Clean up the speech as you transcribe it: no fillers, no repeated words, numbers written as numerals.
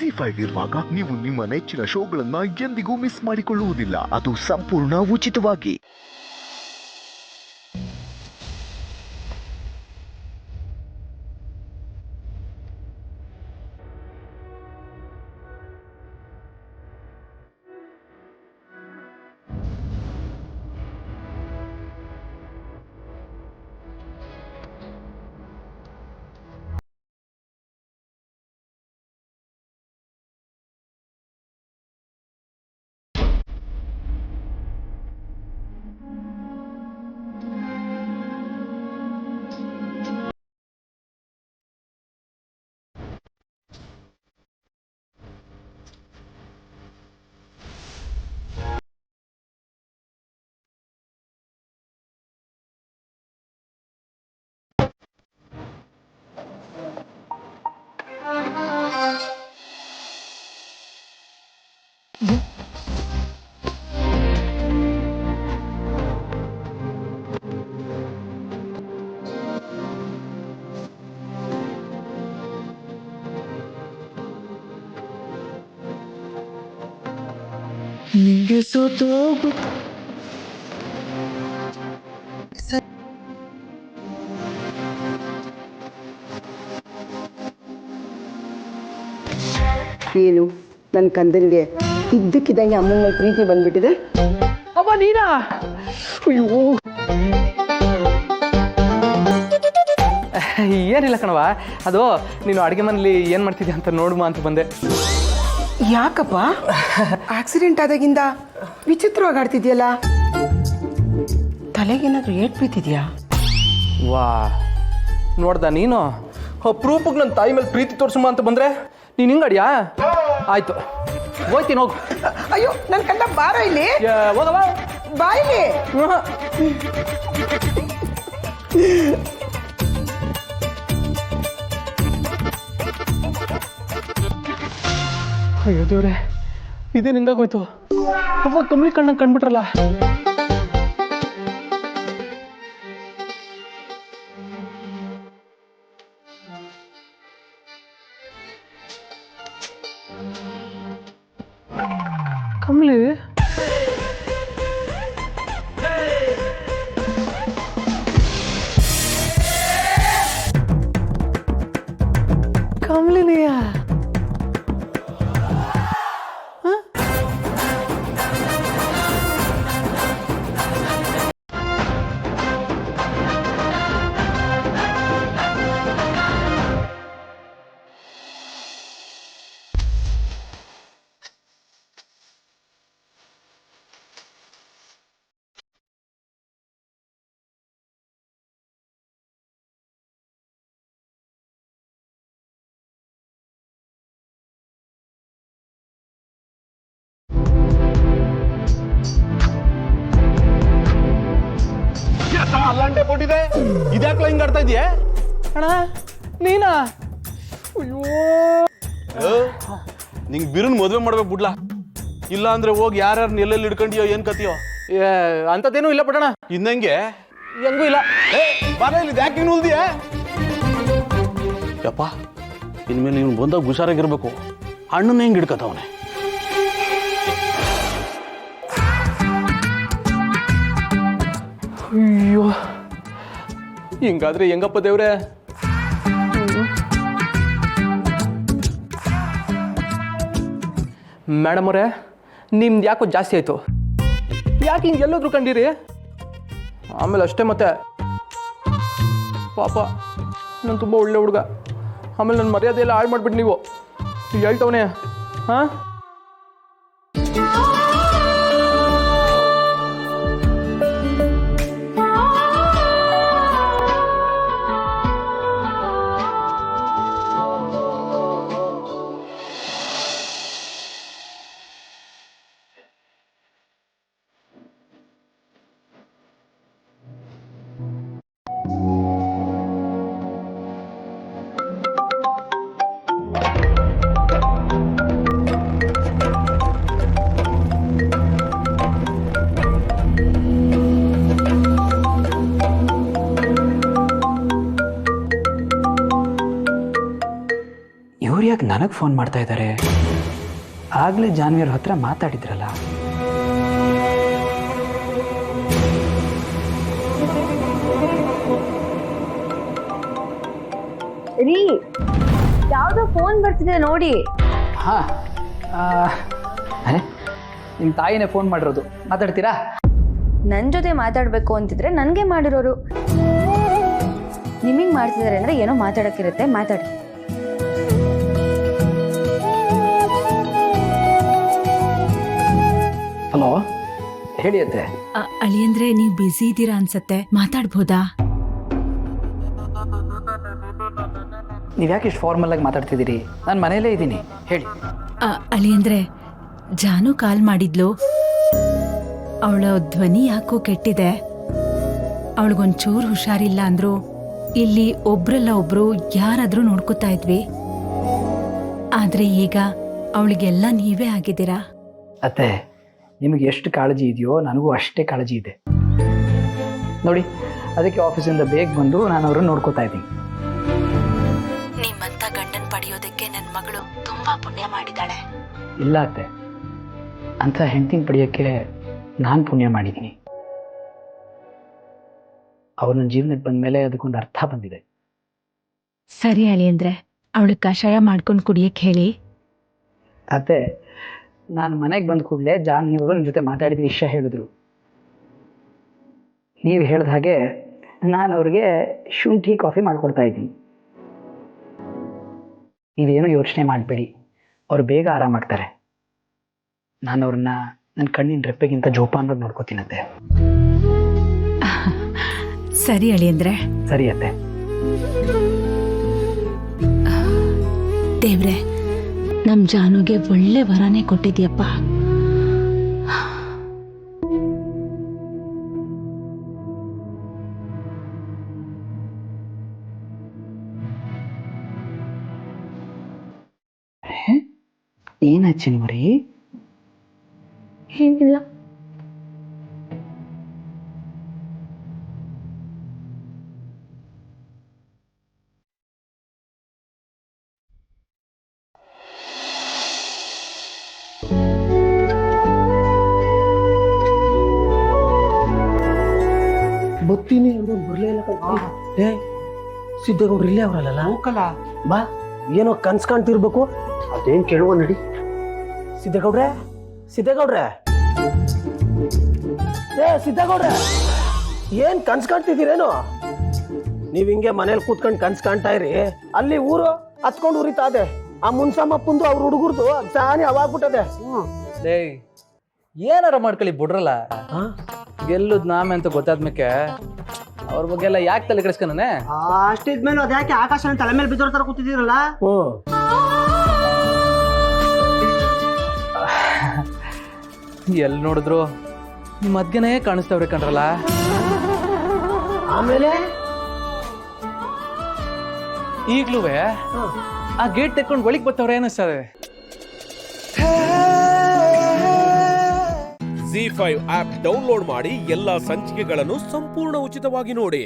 ಜಿ5 ಇರುವಾಗ ನೀವು ನಿಮ್ಮ ನೆಚ್ಚಿನ ಶೋಗಳನ್ನ ಎಂದಿಗೂ ಮಿಸ್ ಮಾಡಿಕೊಳ್ಳುವುದಿಲ್ಲ. ಅದು ಸಂಪೂರ್ಣ ಉಚಿತವಾಗಿ. ನಿಂಗೆ ಸೋತೋಗು ಏನು ನನ್ನ ಕಂದನಿಗೆ ಇದ್ದಕ್ಕಿದ್ದಂಗೆ ಅಮ್ಮನ ಪ್ರೀತಿ ಬಂದ್ಬಿಟ್ಟಿದೆ. ಅಮ್ಮ ನೀನಾ? ಅಯ್ಯೋ ಏನಿಲ್ಲ ಕಣವ, ಅದು ನೀನು ಅಡುಗೆ ಮನೇಲಿ ಏನು ಮಾಡ್ತಿದ್ಯಾ ಅಂತ ನೋಡುವ ಅಂತ ಬಂದೆ. ಯಾಕಪ್ಪ ಆಕ್ಸಿಡೆಂಟ್ ಆದಾಗಿಂದ ವಿಚಿತ್ರವಾಗಿ ಆಡ್ತಿದ್ಯಲ್ಲ? ತಲೆಗೇನಾದ್ರೂ ಏಟ್ ಬೀತಿದ್ಯಾ? ವಾ ನೋಡ್ದ ನೀನು ಪ್ರೂಫಿಗೆ ನನ್ನ ತಾಯಿ ಮೇಲೆ ಪ್ರೀತಿ ತೋರಿಸುಮ ಅಂತ ಬಂದರೆ ನೀನು ಹಿಂಗಡಿಯಾ? ಆಯಿತು ಹೋಗ್ತೀನಿ, ಹೋಗು. ಅಯ್ಯೋ ನನ್ನ ಕಂದ ಬಾರ ಇಲ್ಲಿ, ಹೋಗವ ಬಾಯಿಲಿ. ಅಯ್ಯೋ ದೇವ್ರೆ, ಇದೇ ನಿಂಗಾಗೋಯ್ತು. ಅವಾಗ ಕಮ್ಮಿ ಕಣ್ಣಂಗೆ ಕಂಡ್ಬಿಟ್ರಲ್ಲ. ಕಮ್ಲಿ ಕಮ್ಲಿನಿಯಾ? ಅಲ್ಲಂಟೆ ಕೊಟ್ಟಿದೆ, ಇದ್ಯಾಕ್ಲ ಹಿಂಗ್ ಆಡ್ತಾ ಇದೀಯ? ಅಣ್ಣ ನೀನಾ? ಅಯ್ಯೋ ನಿಂಗ್ ಬಿರುನ್ ಮದ್ವೆ ಮಾಡ್ಬೇಕು ಬಿಡ್ಲಾ, ಇಲ್ಲ ಅಂದ್ರೆ ಹೋಗಿ ಯಾರ್ಯಾರು ಎಲ್ಲೆಲ್ಲಿ ಹಿಡ್ಕೊಂಡಿಯೋ ಏನ್ ಕತಿಯೋ. ಅಂಥದ್ದೇನೂ ಇಲ್ಲ ಪಟಣ, ಇನ್ನಂಗೆ ಹೆಂಗೂ ಇಲ್ಲ. ಬಾರ ಇಲ್ಲಿ ಯಾಕೆ ನೀನು ಉಳ್ದಿಯ? ಯಪ್ಪ ಇನ್ಮೇಲೆ ನೀನು ಬಂದಾಗ ಹುಷಾರಾಗಿರ್ಬೇಕು. ಅಣ್ಣನ ಹೆಂಗ್ ಹಿಡ್ಕತವನೆ? ಅಯ್ಯೋ ಹಿಂಗಾದ್ರೆ ಹೆಂಗಪ್ಪ ದೇವ್ರೆ? ಮೇಡಮ್ ಅವರೇ, ನಿಮ್ದು ಯಾಕೋ ಜಾಸ್ತಿ ಆಯಿತು. ಯಾಕೆ ಹಿಂಗೆ ಎಲ್ಲೋದ್ರು ಕಂಡೀರಿ? ಆಮೇಲೆ ಅಷ್ಟೇ ಮತ್ತೆ ಪಾಪ ನಾನು ತುಂಬ ಒಳ್ಳೆ ಹುಡುಗ, ಆಮೇಲೆ ನನ್ನ ಮರ್ಯಾದೆ ಎಲ್ಲ ಹಾಳು ಮಾಡಿಬಿಟ್ಟು ನೀವು ಹೇಳ್ತವನೇ. ಹಾಂ ನನಗೆ ಫೋನ್ ಮಾಡ್ತಾ ಇದ್ದಾರೆ? ಆಗಲೇ ಜಾನ್ವಿಯವ್ರ ಹತ್ರ ಮಾತಾಡಿದ್ರಲ್ಲ. ರೀ, ಯಾವ್ದೋ ಫೋನ್ ಬರ್ತಿದೆ ನೋಡಿ. ಹಾಂ, ಅರೆ ನಿಮ್ಮ ತಾಯಿನೇ ಫೋನ್ ಮಾಡಿರೋದು, ಮಾತಾಡ್ತೀರಾ? ನನ್ನ ಜೊತೆ ಮಾತಾಡಬೇಕು ಅಂತಿದ್ರೆ ನನಗೆ ಮಾಡಿರೋರು. ನಿಮಗೆ ಮಾಡ್ತಿದ್ದಾರೆ ಅಂದರೆ ಏನೋ ಮಾತಾಡೋಕ್ಕಿರುತ್ತೆ, ಮಾತಾಡಿ. ಹಲೋ, ಹೇಳಿ ಅತ್ತೆ. ಅಳಿಯಂದ್ರೆ ನೀವು ಬ್ಯುಸಿ ಇದ್ದೀರಾ ಅನ್ಸತ್ತೆ, ಮಾತಾಡ್ಬೋದಾ? ನೀವು ಯಾಕೆ ಇಷ್ಟು ಫಾರ್ಮಲ್ ಆಗಿ ಮಾತಾಡ್ತಿದ್ದೀರಿ? ನಾನು ಮನೆಯಲ್ಲೇ ಇದ್ದೀನಿ, ಹೇಳಿ. ಅಳಿಯಂದ್ರೆ ಜಾನು ಕಾಲ್ ಮಾಡಿದ್ಲು. ಅವಳ ಧ್ವನಿ ಯಾಕೋ ಕೆಟ್ಟಿದೆ. ಅವಳಿಗೊಂಚೂರು ಹುಷಾರಿಲ್ಲ ಅಂದ್ರು. ಇಲ್ಲಿ ಒಬ್ರಲ್ಲ ಒಬ್ರು ಯಾರಾದ್ರೂ ನೋಡ್ಕೋತಾ ಇದ್ವಿ. ಆದ್ರೆ ಈಗ ಅವಳಿಗೆಲ್ಲ ನೀವೇ ಆಗಿದ್ದೀರಾ. ಅತ್ತೆ, ನಿಮಗೆ ಎಷ್ಟು ಕಾಳಜಿ ಇದೆಯೋ ನನಗೂ ಅಷ್ಟೇ ಕಾಳಜಿ ಇದೆ ನೋಡಿ. ಅದಕ್ಕೆ ಆಫೀಸಿಂದ ಬೇಗ ಬಂದು ನಾನು ಅವ್ರನ್ನ ನೋಡ್ಕೋತಾ ಇದ್ದೀನಿ. ನಿಮ್ಮಂತ ಗಂಡನ್ ಪಡೆಯೋದಕ್ಕೆ ನನ್ನ ಮಗಳು ತುಂಬಾ ಪುಣ್ಯ ಮಾಡಿದಾಳೆ. ಇಲ್ಲ ಅತ್ತೆ, ಅಂಥ ಹೆಂಡತಿನ ಪಡೆಯೋಕ್ಕೆ ನಾನು ಪುಣ್ಯ ಮಾಡಿದ್ದೀನಿ. ಅವ್ರ ನನ್ನ ಜೀವನಕ್ಕೆ ಬಂದ ಮೇಲೆ ಅದಕ್ಕೊಂದು ಅರ್ಥ ಬಂದಿದೆ. ಸರಿ ಅಳಿಯಂದ್ರೆ, ಅವಳು ಕಷಾಯ ಮಾಡ್ಕೊಂಡು ಕುಡಿಯಕ್ಕೆ ಹೇಳಿ. ಅತ್ತೆ, ನಾನು ಮನೆಗೆ ಬಂದ ಕೂಡಲೇ ಜಾನ್ವಿಯವರು ನಿಮ್ಮ ಜೊತೆ ಮಾತಾಡಿದ ವಿಷಯ ಹೇಳಿದ್ರು. ನೀವು ಹೇಳಿದ ಹಾಗೆ ನಾನು ಅವ್ರಿಗೆ ಶುಂಠಿ ಕಾಫಿ ಮಾಡಿಕೊಡ್ತಾ ಇದ್ದೀನಿ. ನೀವೇನೋ ಯೋಚನೆ ಮಾಡಬೇಡಿ, ಅವ್ರು ಬೇಗ ಆರಾಮಾಗ್ತಾರೆ. ನಾನು ಅವ್ರನ್ನ ನನ್ನ ಕಣ್ಣಿನ ರೆಪ್ಪೆಗಿಂತ ಜೋಪಾನವಾಗಿ ನೋಡ್ಕೋತೀನತ್ತೆ. ಸರಿ ಅಳಿಯಂದ್ರೆ. ಸರಿ ಅತ್ತೆ. ದೇವ್ರೆ, ನಮ್ ಜಾನುಗೆ ಒಳ್ಳೆ ವರನೇ ಕೊಟ್ಟಿದ್ಯಪ್ಪ. ಏನಾಚಿ ಮರಿ? ಏನಿಲ್ಲ. ಬತ್ತೀನಿ ಅಂದ್ರೆ ಬರ್ಲೇ ಇಲ್ಲ ಕಣೋ. ಏ ಸಿದ್ದೇಗೌಡ್ರು ಇಲ್ಲೇ ಅವರಲ್ಲ ಹೋಗಲ್ಲ. ಬಾ, ಏನೋ ಕನ್ಸ್ ಕಾಣ್ತಿರ್ಬೇಕು. ಅದೇನ್ ಕೇಳುವ ನಡಿ. ಸಿದ್ದೇಗೌಡ್ರೆ, ಸಿದ್ದೇಗೌಡ್ರೆ, ಏ ಸಿದ್ದೇಗೌಡ್ರೆ, ಏನ್ ಕನ್ಸ್ ಕಾಣ್ತಿದ್ದೀರೇನು? ನೀವ್ ಹಿಂಗೆ ಮನೇಲಿ ಕೂತ್ಕೊಂಡು ಕನ್ಸ್ ಕಾಣ್ತಾ ಇರಿ. ಅಲ್ಲಿ ಊರು ಹತ್ಕೊಂಡು ಉರಿತಾದೆ. ಆ ಮುನ್ಸಮ್ಮಪ್ಪಂದು ಅವ್ರ ಹುಡುಗರ್ದು ಜಾನಿ ಅವಾಗ್ಬಿಟ್ಟದೆ. ಏನಾರ ಮಾಡ್ಕೊಳ್ಳಿ ಬಿಡ್ರಲ್ಲ. ಗೆಲ್ಲುದ್ ನಾಮೆ ಅಂತ ಗೊತ್ತಾದ್ಮೇಲೆ ಅವ್ರ ಬಗ್ಗೆ ಎಲ್ಲ ಯಾಕೆ ತಲೆ ಕೆಡಿಸ್ಕೊಂಡಾನೆ? ಅಷ್ಟಿದ್ಮೇಲೆ ಅದ್ಯಾಕೆ ಆಕಾಶ ತಲೆ ಮೇಲೆ ಬಿದ್ದೋರ್ ತರ ಕೂತಿದ್ದೀರಲ್ಲ? ಎಲ್ಲಿ ನೋಡಿದ್ರು ನಿಮ್ಮ ಮದ್ಗೆನೇ ಕಾಣಿಸ್ತವ್ರೆ ಕಣ್ರಲ್ಲ. ಆಮೇಲೆ ಈಗ್ಲೂ ಆ ಗೇಟ್ ತೆಕ್ಕೊಂಡು ಒಳಗ್ ಬರ್ತವ್ರೆ ಅನಿಸ್ತದೆ. ZEE5 ಆಪ್ ಡೌನ್ಲೋಡ್ ಮಾಡಿ ಎಲ್ಲಾ ಸಂಚಿಕೆಗಳನ್ನು ಸಂಪೂರ್ಣ ಉಚಿತವಾಗಿ ನೋಡಿ.